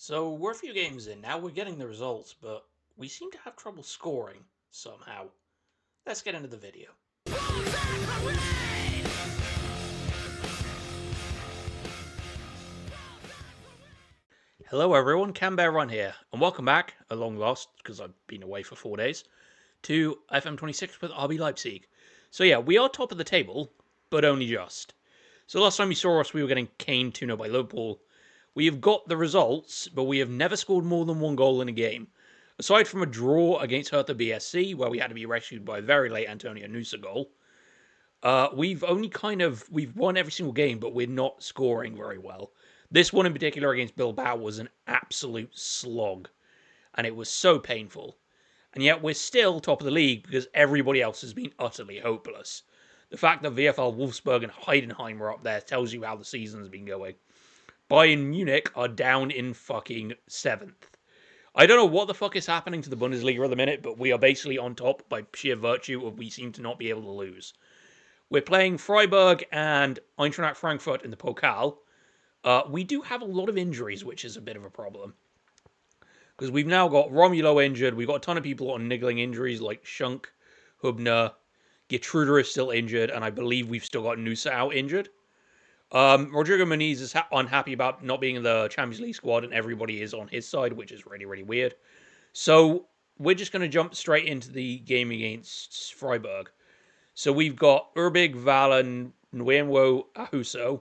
So we're a few games in now, we're getting the results, but we seem to have trouble scoring somehow. Let's get into the video. Hello everyone, Cambear Run here, and welcome back, at long last, because I've been away for 4 days, to FM26 with RB Leipzig. So yeah, we are top of the table, but only just. So last time you saw us, we were getting caned 2-0 by Liverpool. We have got the results, but we have never scored more than one goal in a game. Aside from a draw against Hertha BSC, where we had to be rescued by a very late Antonio Nusa goal, we've won every single game, but we're not scoring very well. This one in particular against Bilbao was an absolute slog, and it was so painful. And yet we're still top of the league because everybody else has been utterly hopeless. The fact that VfL Wolfsburg and Heidenheim are up there tells you how the season's been going. Bayern Munich are down in fucking 7th. I don't know what the fuck is happening to the Bundesliga at the minute, but we are basically on top by sheer virtue of we seem to not be able to lose. We're playing Freiburg and Eintracht Frankfurt in the Pokal. We do have a lot of injuries, which is a bit of a problem. Because we've now got Romulo injured, we've got a ton of people on niggling injuries like Schunk, Hubner, Getruder is still injured, and I believe we've still got Nusa out injured. Rodrigo Muniz is unhappy about not being in the Champions League squad, and everybody is on his side, which is really, really weird. So we're just going to jump straight into the game against Freiburg. So we've got Urbig, Valen, Nguyenwo, Ahuso,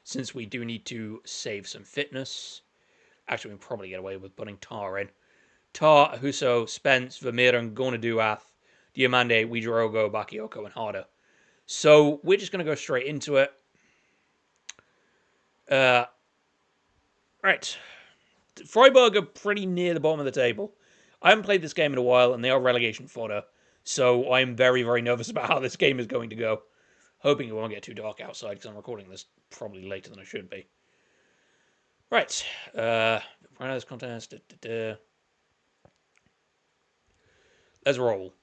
since we do need to save some fitness. Actually, we can probably get away with putting Tar in. Tar, Ahuso, Spence, Vermeer, and Gonaduath, Diamande, Wijerogo, Bakayoko, and Harder. So we're just going to go straight into it. Right. Freiburg are pretty near the bottom of the table. I haven't played this game in a while, and they are relegation fodder. So I'm very, very nervous about how this game is going to go. Hoping it won't get too dark outside, because I'm recording this probably later than I should be. Right. This contest. Let's roll.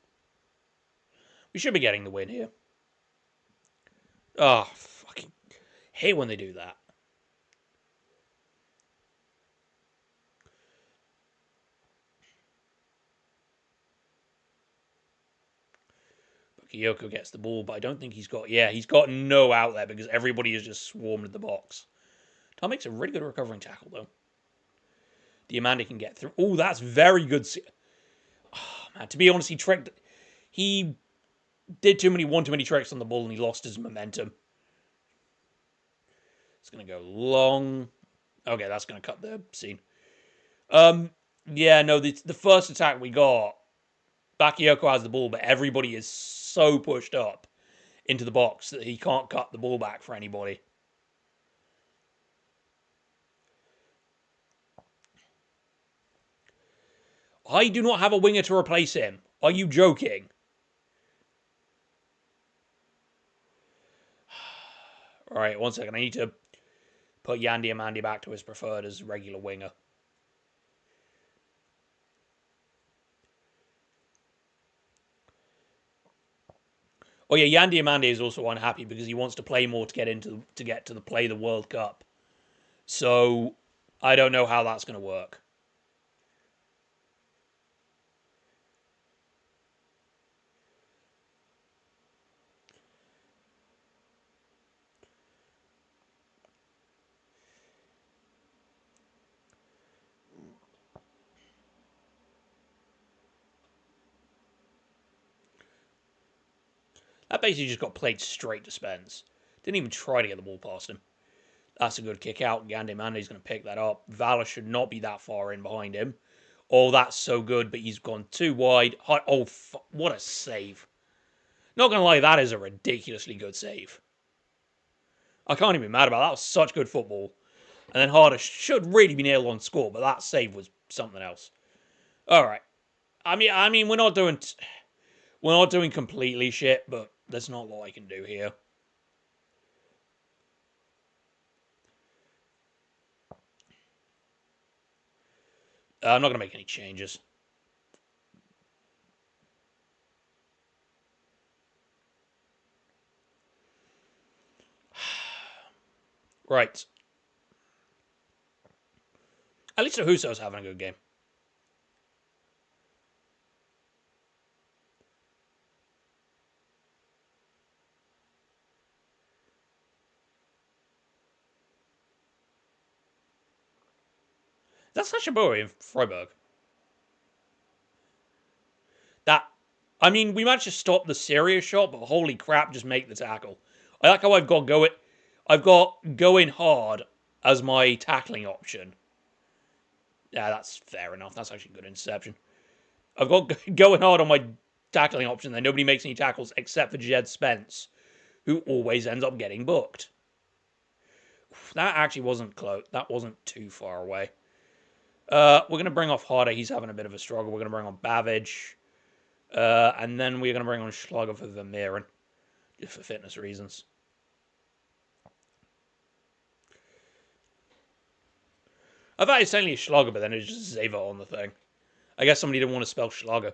We should be getting the win here. Oh, fucking hate when they do that. Bakayoko gets the ball, but I don't think he's got... Yeah, he's got no outlet because everybody is just swarmed at the box. Tom makes a really good recovering tackle, though. Diamande can get through. Oh, that's very good. Oh, man, to be honest, he tricked... He did one too many tricks on the ball, and he lost his momentum. It's going to go long. Okay, that's going to cut the scene. Yeah, no, the first attack we got, Bakayoko has the ball, but everybody is so pushed up into the box that he can't cut the ball back for anybody. I do not have a winger to replace him. Are you joking? Alright, 1 second. I need to put Yandy Amandi back to his preferred as regular winger. Oh yeah, Yandy Amandi is also unhappy because he wants to play more to get to the play the World Cup. So I don't know how that's going to work. That basically just got played straight to Spence. Didn't even try to get the ball past him. That's a good kick out. Yandy Amandi's going to pick that up. Valor should not be that far in behind him. Oh, that's so good, but he's gone too wide. Oh, what a save. Not going to lie, that is a ridiculously good save. I can't even be mad about that. That was such good football. And then Harder should really be nailed on score, but that save was something else. All right. I mean, we're not doing completely shit, but there's not a lot I can do here. I'm not going to make any changes. Right. At least Huso's having a good game. That's such a boy in Freiburg. I mean, we managed to stop the serious shot, but holy crap, just make the tackle. I like how I've got going hard as my tackling option. Yeah, that's fair enough. That's actually a good interception. I've got going hard on my tackling option. Then nobody makes any tackles except for Jed Spence, who always ends up getting booked. That actually wasn't close. That wasn't too far away. We're going to bring off Harder. He's having a bit of a struggle. We're going to bring on Babbage. And then we're going to bring on Schlager for Vermeeren. Just for fitness reasons. I thought it's only Schlager, but then it's just Zava on the thing. I guess somebody didn't want to spell Schlager.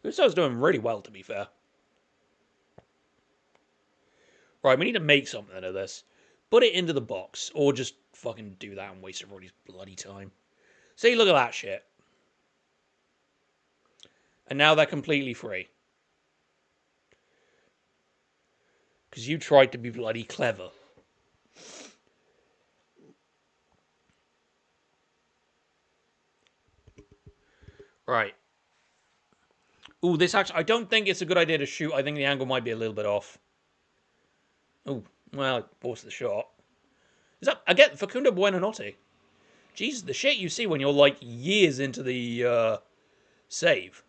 Uso's doing really well, to be fair. Right, we need to make something of this. Put it into the box, or just fucking do that and waste everybody's bloody time. See, look at that shit. And now they're completely free. Because you tried to be bloody clever. Right. Ooh, this actually... I don't think it's a good idea to shoot. I think the angle might be a little bit off. Ooh, well, I forced the shot. Is that... Again, Facundo Buonanotte. Jesus, the shit you see when you're, like, years into the, save.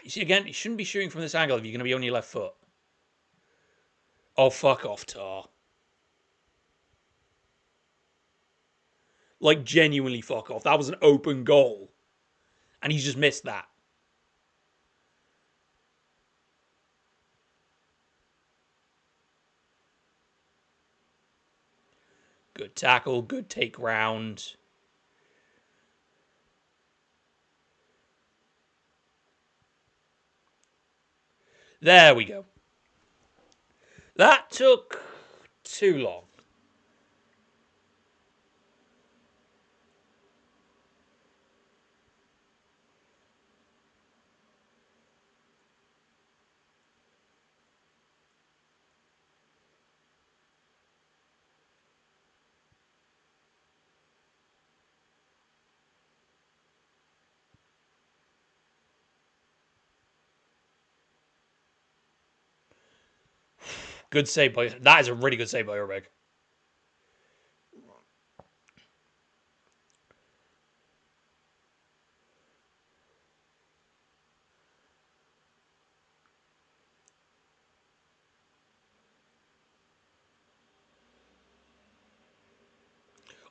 You see, again, you shouldn't be shooting from this angle if you're going to be on your left foot. Oh, fuck off, Tar. Like, genuinely fuck off. That was an open goal. And he's just missed that. Good tackle, good take round. There we go. That took too long. Good save by... That is a really good save by Urbeg.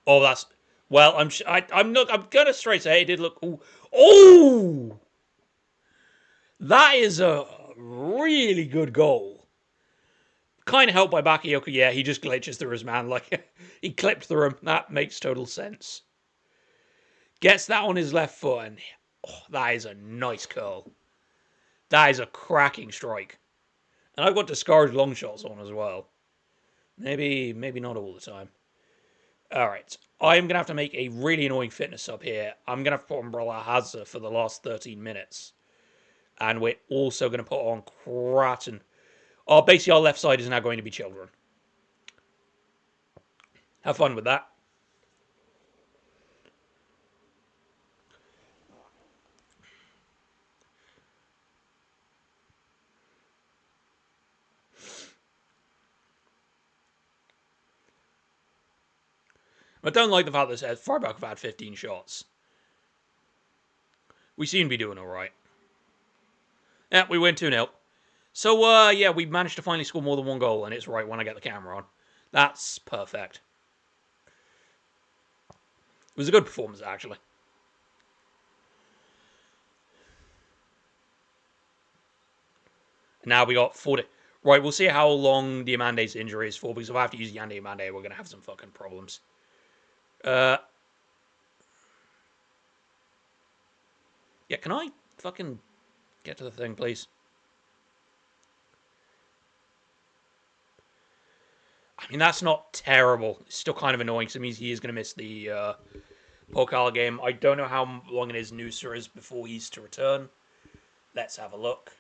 Oh, that's... Well, I'm not... I'm gonna straight say it did look... Ooh. Oh! That is a really good goal. Kind of helped by Bakayoko. Yeah, he just glitches through his man. Like, he clipped through him. That makes total sense. Gets that on his left foot, and oh, that is a nice curl. That is a cracking strike. And I've got discouraged long shots on as well. Maybe not all the time. Alright. I'm going to have to make a really annoying fitness sub here. I'm going to have to put on Umbrella Hazza for the last 13 minutes. And we're also going to put on Kratten. Oh, basically our left side is now going to be children. Have fun with that. I don't like the fact that it says Freiburg have had 15 shots. We seem to be doing alright. Yeah, we win 2-0. So, yeah, we managed to finally score more than one goal, and it's right when I get the camera on. That's perfect. It was a good performance, actually. Now we got 40. Right, we'll see how long Diamante's injury is for, because if I have to use Yandi Diamante, we're going to have some fucking problems. Yeah, can I fucking get to the thing, please. I mean, that's not terrible. It's still kind of annoying, so it means he is going to miss the Pokal game. I don't know how long it is Noosa is before he's to return. Let's have a look.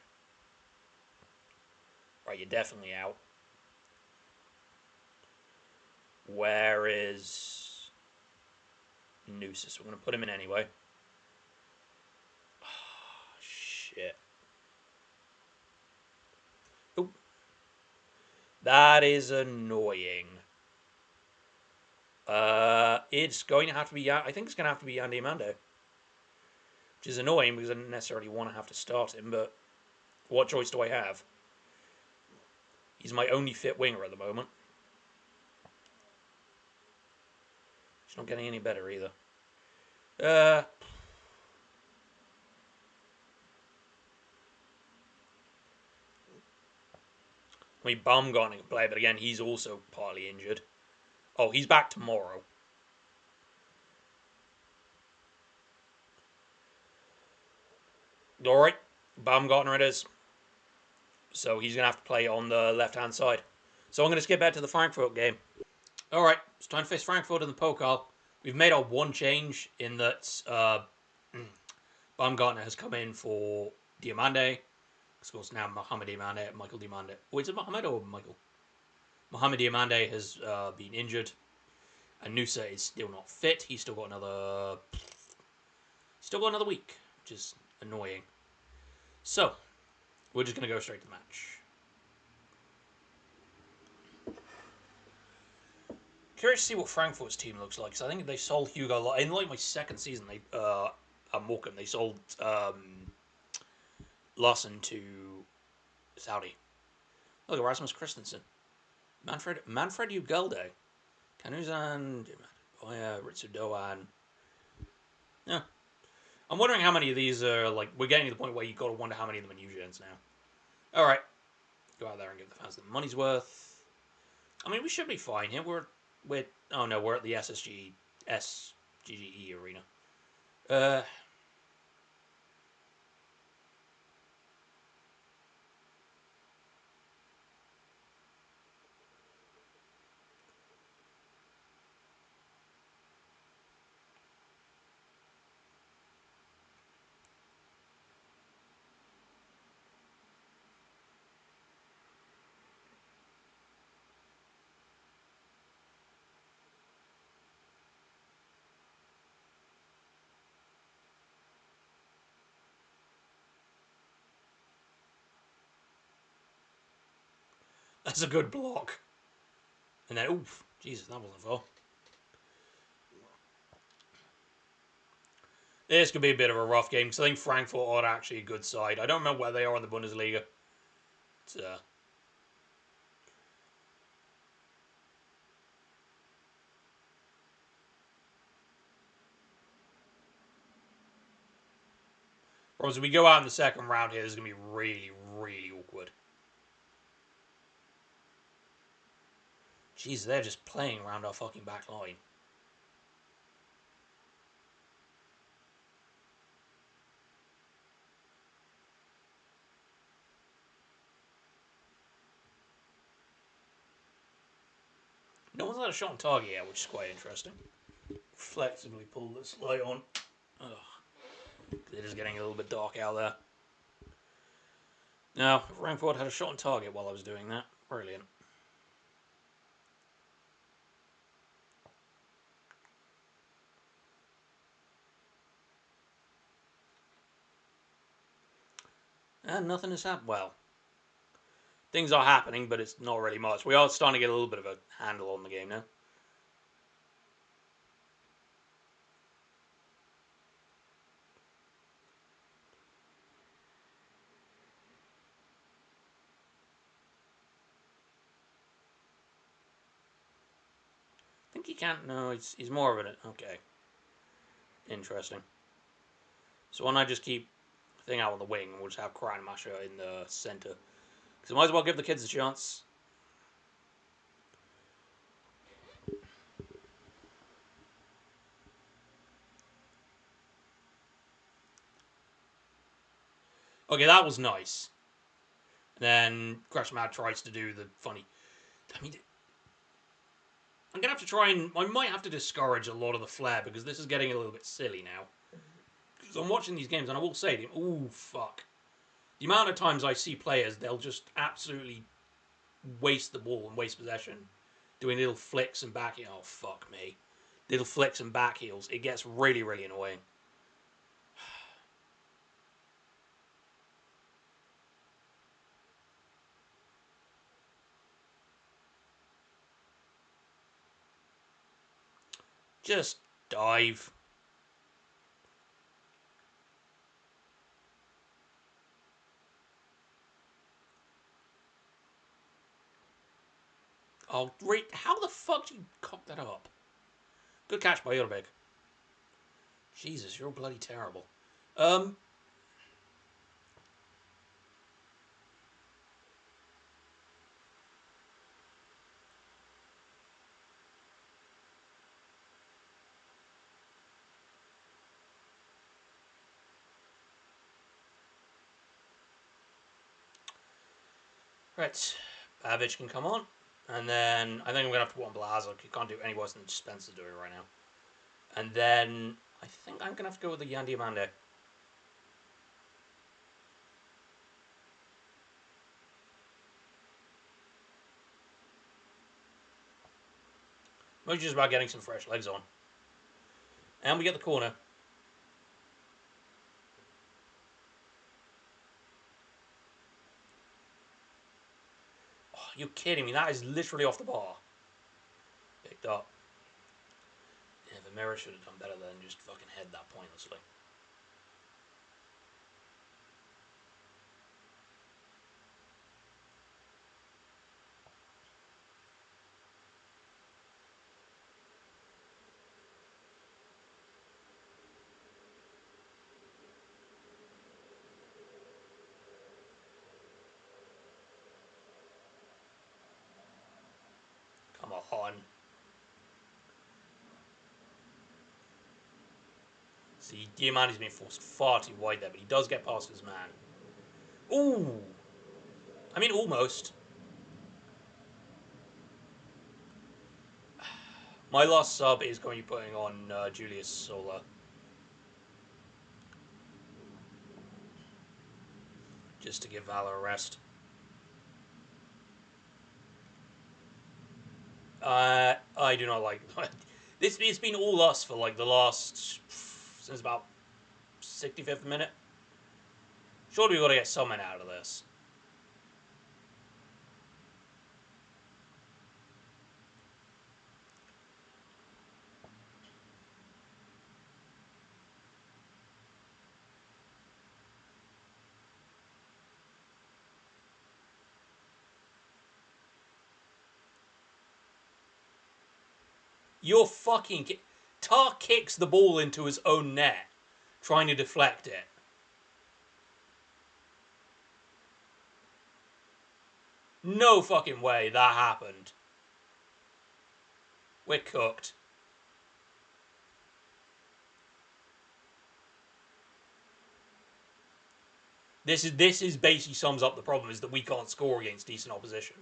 Right, you're definitely out. Where is Noosa? So we're going to put him in anyway. Oh, shit. Ooh. That is annoying. It's going to have to be. I think it's going to have to be Yandy Amando, which is annoying because I don't necessarily want to have to start him. But what choice do I have? He's my only fit winger at the moment. He's not getting any better either. I mean, Baumgartner can play, but again, he's also partly injured. Oh, he's back tomorrow. All right, Baumgartner it is. So he's going to have to play on the left-hand side. So I'm going to skip back to the Frankfurt game. All right, it's time to face Frankfurt in the Pokal. We've made our one change in that Baumgartner has come in for Diamande. Of course, now Mohamed Diamande, Michael Diamande. Oh, is it Mohamed or Michael? Mohamed Diamande has been injured. And Noosa is still not fit. He's still got another week, which is annoying. So, we're just going to go straight to the match. Curious to see what Frankfurt's team looks like. Because I think they sold Hugo in like my second season. At Morecambe, they sold Larson to Saudi. Look at Rasmus Christensen, Manfred Ugalde, Kanuzan, oh yeah, Ritsu Doan. Yeah, I'm wondering how many of these are like. We're getting to the point where you got to wonder how many of them are new gens now. All right, go out there and give the fans the money's worth. I mean, we should be fine here. We're at the SGGE arena. That's a good block. And then, oof, Jesus, that wasn't far. This could be a bit of a rough game because I think Frankfurt are actually a good side. I don't remember where they are in the Bundesliga. Whereas if we go out in the second round here, this is going to be really, really awkward. Jeez, they're just playing around our fucking back line. No one's had a shot on target yet, which is quite interesting. Flexibly pull this light on. Ugh. It is getting a little bit dark out there. Now, Frankfurt had a shot on target while I was doing that. Brilliant. And nothing has happened. Well, things are happening, but it's not really much. We are starting to get a little bit of a handle on the game now. I think he can't. No, he's more of an. Okay. Interesting. So why don't I just keep the thing out on the wing and we'll just have Kranmasher in the centre? Because I might as well give the kids a chance. Okay, that was nice. And then Crashmad tries to do the funny. I mean, I'm gonna have to try and I might have to discourage a lot of the flair because this is getting a little bit silly now. Because I'm watching these games and I will say, ooh fuck, the amount of times I see players, they'll just absolutely waste the ball and waste possession, doing little flicks and back. Oh fuck me, little flicks and back heels. It gets really really annoying. Just dive. Oh, great. How the fuck did you cock that up? Good catch by Urbeg. Jesus, you're bloody terrible. Um, right. Babic can come on. And then I think I'm going to have to put on Blazok. He can't do any worse than Spencer's doing right now. And then I think I'm going to have to go with the Yandy Amande. Mostly just about getting some fresh legs on. And we get the corner. Oh, you're kidding me. That is literally off the bar. Picked up. Yeah, the mirror should have done better than just fucking head that pointlessly. Come on. See, Diamante's been forced far too wide there, but he does get past his man. Ooh! I mean, almost. My last sub is going to be putting on Julius Sola. Just to give Valor a rest. I do not like this. It's been all us for like the last since about 65th minute. Surely we got to get someone out of this. You're fucking. Tar kicks the ball into his own net, trying to deflect it. No fucking way that happened. We're cooked. This is basically sums up the problem is that we can't score against decent opposition.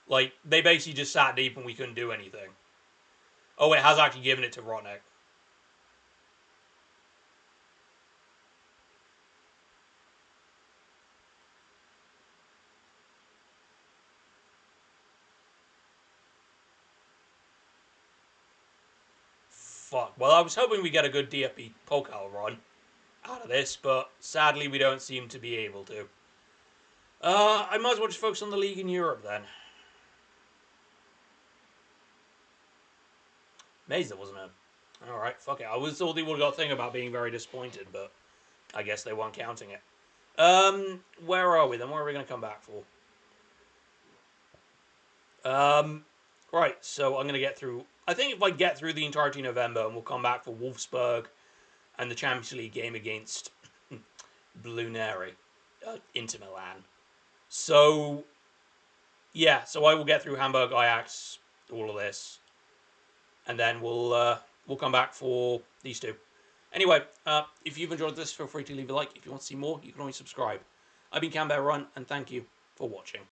Like they basically just sat deep and we couldn't do anything. Oh, it has actually given it to Rotnek. Fuck. Well, I was hoping we get a good DFB Pokal run out of this, but sadly we don't seem to be able to. I might as well just focus on the league in Europe then. Mazda, wasn't it? Alright, fuck it. I was thought they would have got a thing about being very disappointed, but I guess they weren't counting it. Where are we then? Where are we going to come back for? Right, so I'm going to get through. I think if I get through the entirety of November, and we'll come back for Wolfsburg and the Champions League game against Blue Neri, Inter Milan. So, yeah, so I will get through Hamburg, Ajax, all of this, and then we'll we'll come back for these two. Anyway, if you've enjoyed this, feel free to leave a like. If you want to see more, you can always subscribe. I've been Canberra Run, and thank you for watching.